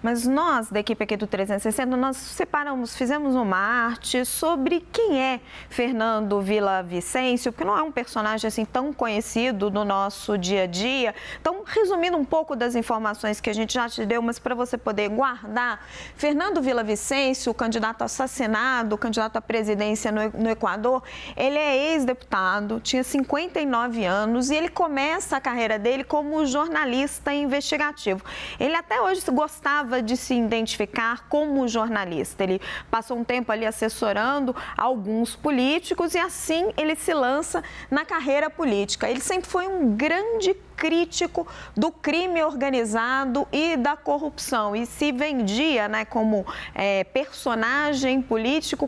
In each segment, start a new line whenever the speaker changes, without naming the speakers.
mas nós, da equipe aqui do 360, nós separamos, fizemos uma arte sobre quem é Fernando Villavicencio, porque não é um personagem assim tão conhecido no nosso dia a dia. Então, resumindo um pouco das informações que a gente já te deu, mas para você poder guardar, Fernando Villavicencio, candidato assassinado, candidato à presidência no Equador, ele é ex-deputado, tinha 59 anos e ele começa a carreira dele como jornalista investigativo. Ele até hoje gostava de se identificar como jornalista. Ele passou um tempo ali assessorando alguns políticos e assim ele se lança na carreira política. Ele sempre foi um grande crítico do crime organizado e da corrupção e se vendia, né, como personagem político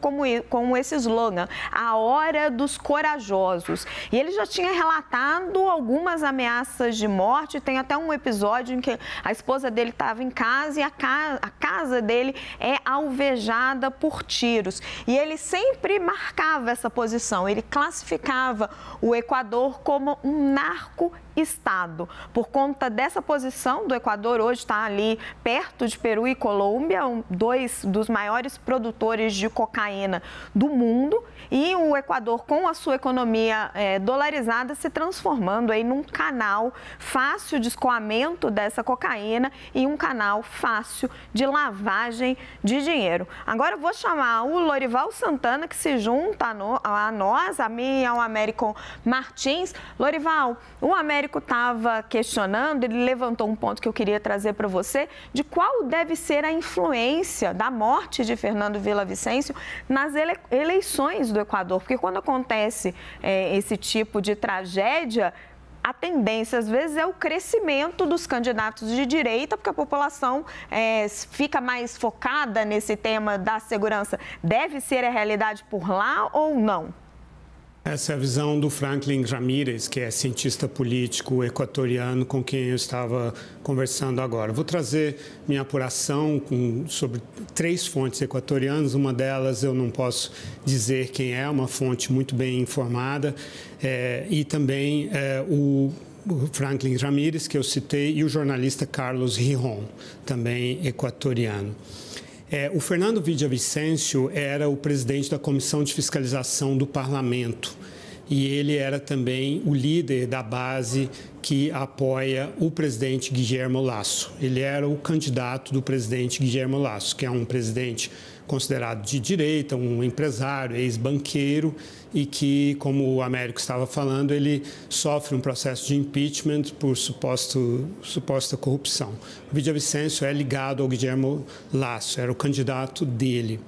com esse slogan, a hora dos corajosos. E ele já tinha relatado algumas ameaças de morte, tem até um episódio em que a esposa dele estava em casa e a casa dele é alvejada por tiros. E ele sempre marcava essa posição, ele classificava o Equador como um narco-estado. Por conta dessa posição do Equador, hoje está ali perto de Peru e Colômbia, dois dos maiores produtores de cocaína do mundo, e o Equador, com a sua economia dolarizada, se transformando aí num canal fácil de escoamento dessa cocaína e um canal fácil de lavagem de dinheiro. Agora eu vou chamar o Lorival Santana, que se junta a nós, a mim e ao Américo Martins. Lorival, o Américo estava questionando, ele levantou um ponto que eu queria trazer para você, de qual deve ser a influência da morte de Fernando Villavicencio nas eleições do Equador, porque quando acontece esse tipo de tragédia, a tendência, às vezes, é o crescimento dos candidatos de direita, porque a população fica mais focada nesse tema da segurança. Deve ser a realidade por lá ou não?
Essa é a visão do Franklin Ramírez, que é cientista político equatoriano com quem eu estava conversando agora. Vou trazer minha apuração sobre 3 fontes equatorianas. Uma delas eu não posso dizer quem é, uma fonte muito bem informada. E também o Franklin Ramírez, que eu citei, e o jornalista Carlos Rijon, também equatoriano. O Fernando Villavicencio era o presidente da Comissão de Fiscalização do Parlamento e ele era também o líder da base que apoia o presidente Guillermo Lasso. Ele era o candidato do presidente Guillermo Lasso, que é um presidente considerado de direita, um empresário, ex-banqueiro e que, como o Américo estava falando, ele sofre um processo de impeachment por suposta corrupção. O Villavicencio é ligado ao Guillermo Lasso, era o candidato dele.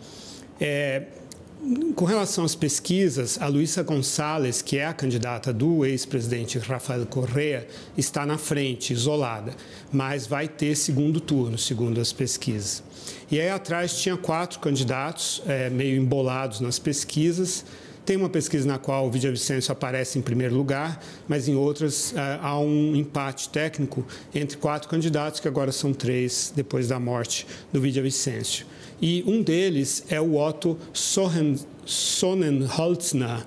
Com relação às pesquisas, a Luísa Gonçalves, que é a candidata do ex-presidente Rafael Correa, está na frente, isolada, mas vai ter segundo turno, segundo as pesquisas. E aí atrás tinha 4 candidatos, meio embolados nas pesquisas. Tem uma pesquisa na qual o Villavicencio aparece em primeiro lugar, mas em outras há um empate técnico entre 4 candidatos, que agora são 3 depois da morte do Villavicencio. E um deles é o Otto Sonnenholzner,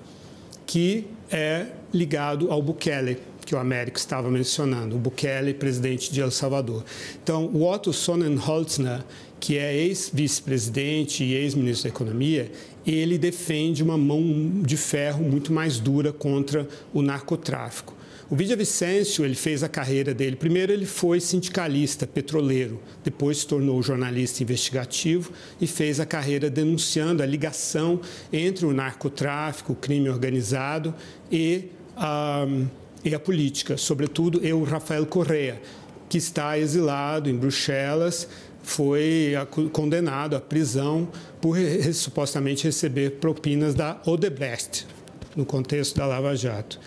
que é ligado ao Bukele, que o Américo estava mencionando, o Bukele, presidente de El Salvador. Então, o Otto Sonnenholzner, que é ex-vice-presidente e ex-ministro da Economia, ele defende uma mão de ferro muito mais dura contra o narcotráfico. O Villavicencio, ele fez a carreira dele. Primeiro, ele foi sindicalista, petroleiro. Depois, se tornou jornalista investigativo e fez a carreira denunciando a ligação entre o narcotráfico, o crime organizado e a política. Sobretudo, o Rafael Correa, que está exilado em Bruxelas, foi condenado à prisão por supostamente receber propinas da Odebrecht, no contexto da Lava Jato.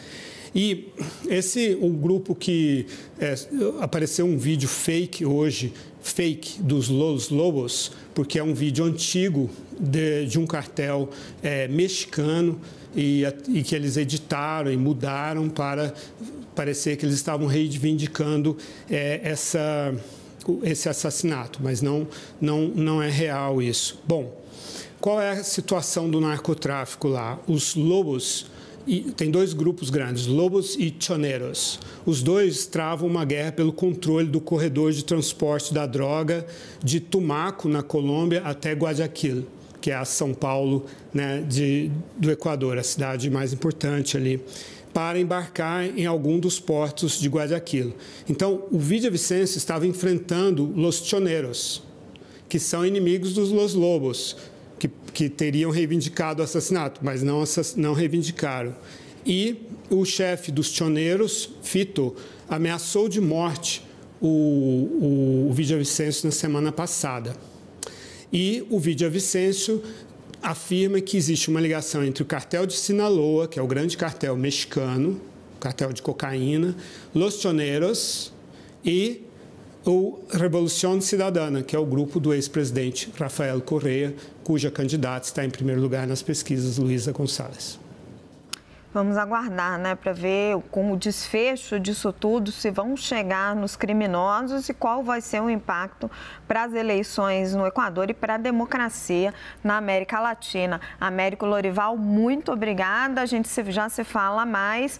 E o grupo que apareceu um vídeo fake hoje, fake dos Los Lobos, porque é um vídeo antigo de um cartel mexicano e que eles editaram e mudaram para parecer que eles estavam reivindicando esse assassinato, mas não é real isso. Bom, qual é a situação do narcotráfico lá? Os Lobos tem dois grupos grandes, Lobos e Choneros. Os dois travam uma guerra pelo controle do corredor de transporte da droga de Tumaco, na Colômbia, até Guayaquil, que é a São Paulo, né, do Equador, a cidade mais importante ali, para embarcar em algum dos portos de Guayaquil. Então, o Villavicencio estava enfrentando Los Choneros, que são inimigos dos Los Lobos, que teriam reivindicado o assassinato, mas não reivindicaram. E o chefe dos Choneros, Fito, ameaçou de morte o Villavicencio na semana passada. E o Villavicencio afirma que existe uma ligação entre o cartel de Sinaloa, que é o grande cartel mexicano, cartel de cocaína, Los Choneros e o Revolución Ciudadana, que é o grupo do ex-presidente Rafael Correa, cuja candidata está em primeiro lugar nas pesquisas, Luísa Gonçalves.
Vamos aguardar, né, para ver com o desfecho disso tudo, se vão chegar nos criminosos e qual vai ser o impacto para as eleições no Equador e para a democracia na América Latina. Américo Lorival, muito obrigada. A gente já se fala mais